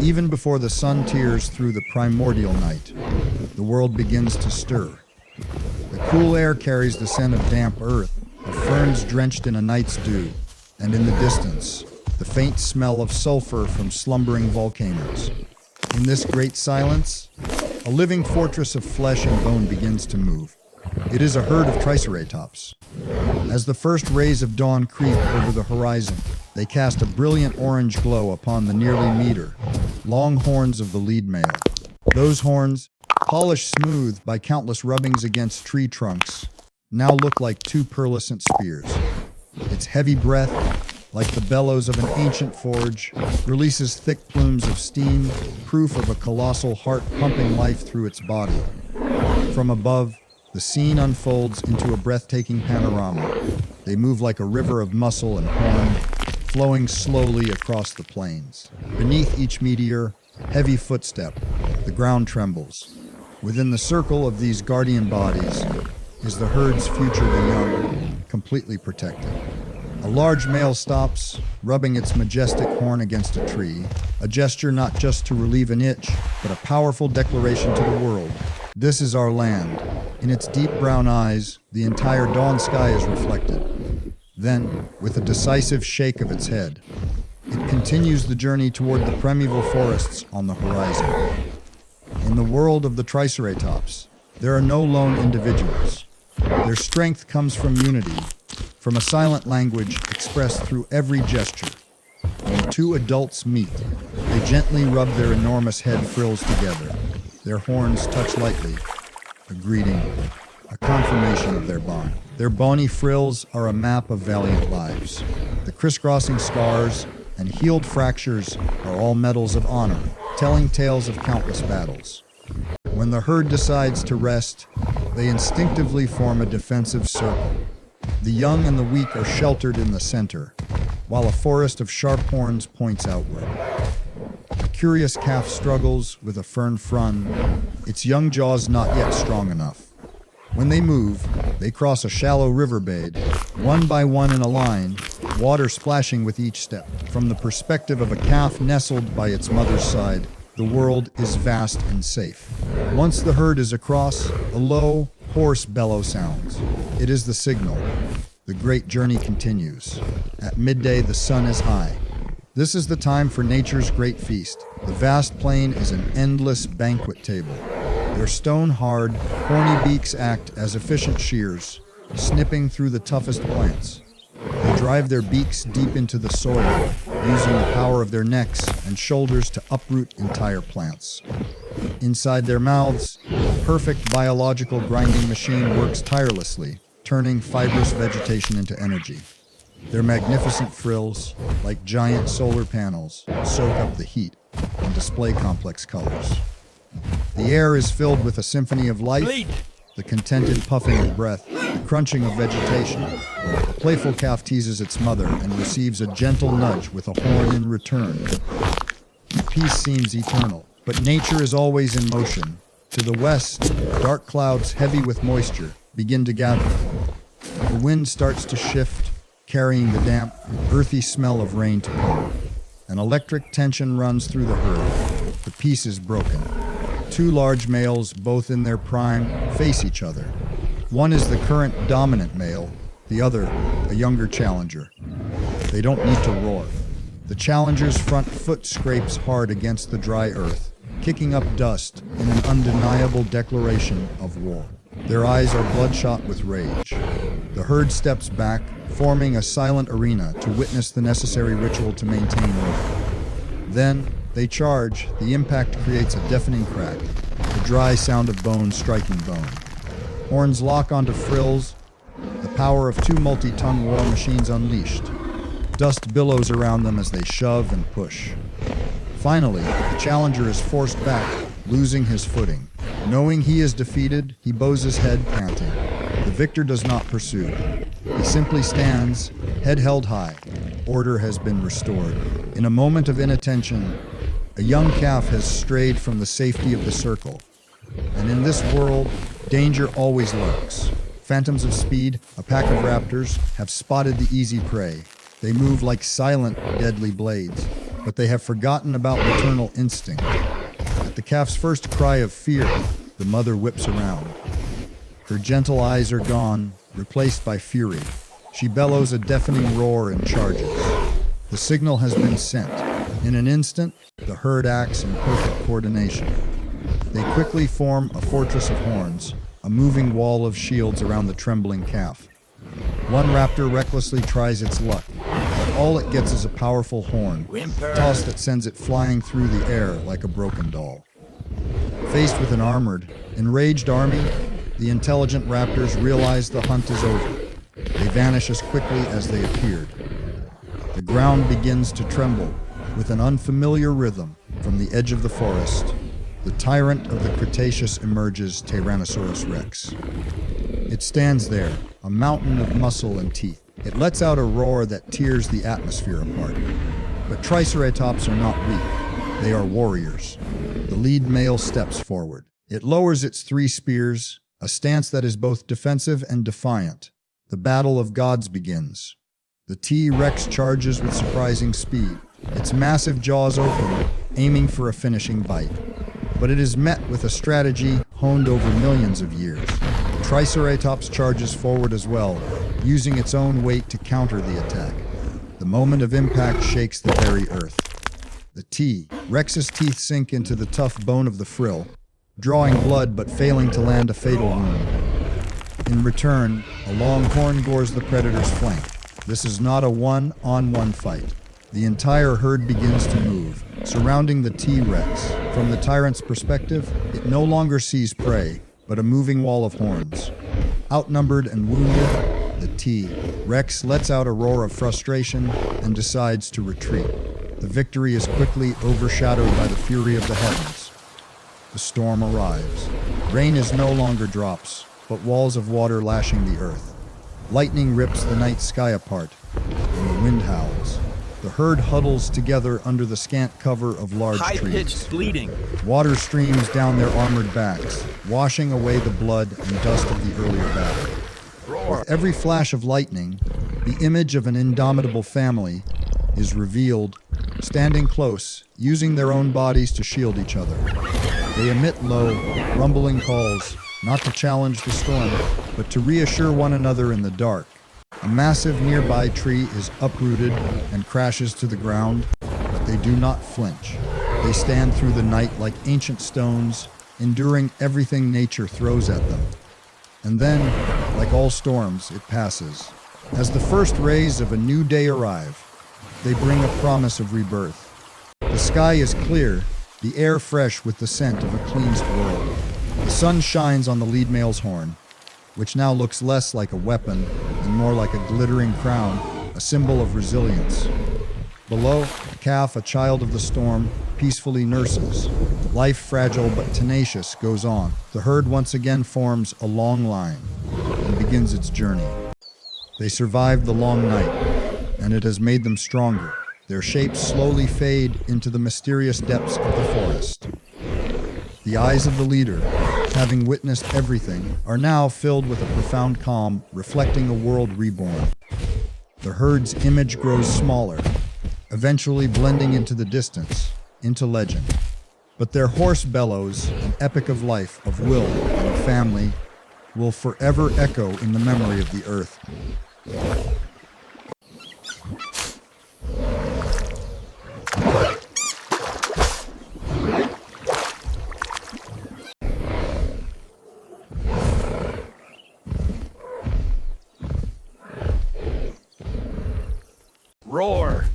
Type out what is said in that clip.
Even before the sun tears through the primordial night, the world begins to stir. The cool air carries the scent of damp earth, of ferns drenched in a night's dew, and in the distance, the faint smell of sulfur from slumbering volcanoes. In this great silence, a living fortress of flesh and bone begins to move. It is a herd of Triceratops. As the first rays of dawn creep over the horizon, they cast a brilliant orange glow upon the nearly meter long horns of the lead male. Those horns, polished smooth by countless rubbings against tree trunks, now look like two pearlescent spears. Its heavy breath, like the bellows of an ancient forge, releases thick plumes of steam, proof of a colossal heart pumping life through its body. From above, the scene unfolds into a breathtaking panorama. They move like a river of muscle and horn, flowing slowly across the plains. Beneath each meteor, heavy footstep, the ground trembles. Within the circle of these guardian bodies is the herd's future, the young, completely protected. A large male stops, rubbing its majestic horn against a tree, a gesture not just to relieve an itch, but a powerful declaration to the world. This is our land. In its deep brown eyes, the entire dawn sky is reflected. Then, with a decisive shake of its head, it continues the journey toward the primeval forests on the horizon. In the world of the Triceratops, there are no lone individuals. Their strength comes from unity, from a silent language expressed through every gesture. When two adults meet, they gently rub their enormous head frills together. Their horns touch lightly, a greeting, a confirmation of their bond. Their bony frills are a map of valiant lives. The crisscrossing scars and healed fractures are all medals of honor, telling tales of countless battles. When the herd decides to rest, they instinctively form a defensive circle. The young and the weak are sheltered in the center, while a forest of sharp horns points outward. A curious calf struggles with a fern frond, its young jaws not yet strong enough. When they move, they cross a shallow riverbed, one by one in a line, water splashing with each step. From the perspective of a calf nestled by its mother's side, the world is vast and safe. Once the herd is across, a low, hoarse bellow sounds. It is the signal. The great journey continues. At midday, the sun is high. This is the time for nature's great feast. The vast plain is an endless banquet table. Their stone-hard, horny beaks act as efficient shears, snipping through the toughest plants. They drive their beaks deep into the soil, using the power of their necks and shoulders to uproot entire plants. Inside their mouths, a perfect biological grinding machine works tirelessly, turning fibrous vegetation into energy. Their magnificent frills, like giant solar panels, soak up the heat and display complex colors. The air is filled with a symphony of life, the contented puffing of breath, the crunching of vegetation. A playful calf teases its mother and receives a gentle nudge with a horn in return. Peace seems eternal, but nature is always in motion. To the west, dark clouds heavy with moisture begin to gather. The wind starts to shift, carrying the damp, earthy smell of rain to come. An electric tension runs through the herd. The peace is broken. Two large males, both in their prime, face each other. One is the current dominant male, the other, a younger challenger. They don't need to roar. The challenger's front foot scrapes hard against the dry earth, kicking up dust in an undeniable declaration of war. Their eyes are bloodshot with rage. The herd steps back, forming a silent arena to witness the necessary ritual to maintain order. Then, they charge. The impact creates a deafening crack, the dry sound of bone striking bone. Horns lock onto frills, the power of two multi-ton war machines unleashed. Dust billows around them as they shove and push. Finally, the challenger is forced back, losing his footing. Knowing he is defeated, he bows his head, panting. The victor does not pursue. He simply stands, head held high. Order has been restored. In a moment of inattention, a young calf has strayed from the safety of the circle. And in this world, danger always lurks. Phantoms of speed, a pack of raptors, have spotted the easy prey. They move like silent, deadly blades. but they have forgotten about maternal instinct. At the calf's first cry of fear, the mother whips around. Her gentle eyes are gone, replaced by fury. She bellows a deafening roar and charges. The signal has been sent. In an instant, the herd acts in perfect coordination. They quickly form a fortress of horns, a moving wall of shields around the trembling calf. One raptor recklessly tries its luck, but all it gets is a powerful horn, a toss that sends it flying through the air like a broken doll. Faced with an armored, enraged army, the intelligent raptors realize the hunt is over. They vanish as quickly as they appeared. The ground begins to tremble with an unfamiliar rhythm. From the edge of the forest, the tyrant of the Cretaceous emerges, Tyrannosaurus rex. It stands there, a mountain of muscle and teeth. It lets out a roar that tears the atmosphere apart. But Triceratops are not weak. They are warriors. The lead male steps forward. It lowers its 3 spears, a stance that is both defensive and defiant. The battle of gods begins. The T-Rex charges with surprising speed, its massive jaws open, aiming for a finishing bite. But it is met with a strategy honed over millions of years. The Triceratops charges forward as well, using its own weight to counter the attack. The moment of impact shakes the very earth. The T-Rex's teeth sink into the tough bone of the frill, drawing blood but failing to land a fatal wound. In return, a long horn gores the predator's flank. This is not a one-on-one fight. The entire herd begins to move, surrounding the T-Rex. From the tyrant's perspective, it no longer sees prey, but a moving wall of horns. Outnumbered and wounded, the T-Rex lets out a roar of frustration and decides to retreat. The victory is quickly overshadowed by the fury of the heavens. The storm arrives. Rain is no longer drops, but walls of water lashing the earth. Lightning rips the night sky apart, and the wind howls. The herd huddles together under the scant cover of large trees. High-pitched bleating. Water streams down their armored backs, washing away the blood and dust of the earlier battle. Roar. With every flash of lightning, the image of an indomitable family is revealed, standing close, using their own bodies to shield each other. They emit low, rumbling calls, not to challenge the storm, but to reassure one another in the dark. A massive nearby tree is uprooted and crashes to the ground, but they do not flinch. They stand through the night like ancient stones, enduring everything nature throws at them. And then, like all storms, it passes. As the first rays of a new day arrive, they bring a promise of rebirth. The sky is clear, the air fresh with the scent of a cleansed world. The sun shines on the lead male's horn, which now looks less like a weapon and more like a glittering crown, a symbol of resilience. Below, the calf, a child of the storm, peacefully nurses. Life, fragile but tenacious, goes on. The herd once again forms a long line and begins its journey. They survived the long night, and it has made them stronger. Their shapes slowly fade into the mysterious depths of the forest. The eyes of the leader, having witnessed everything, are now filled with a profound calm, reflecting a world reborn. The herd's image grows smaller, eventually blending into the distance, into legend. But their hoarse bellows, an epic of life, of will, and family, will forever echo in the memory of the earth. Roar.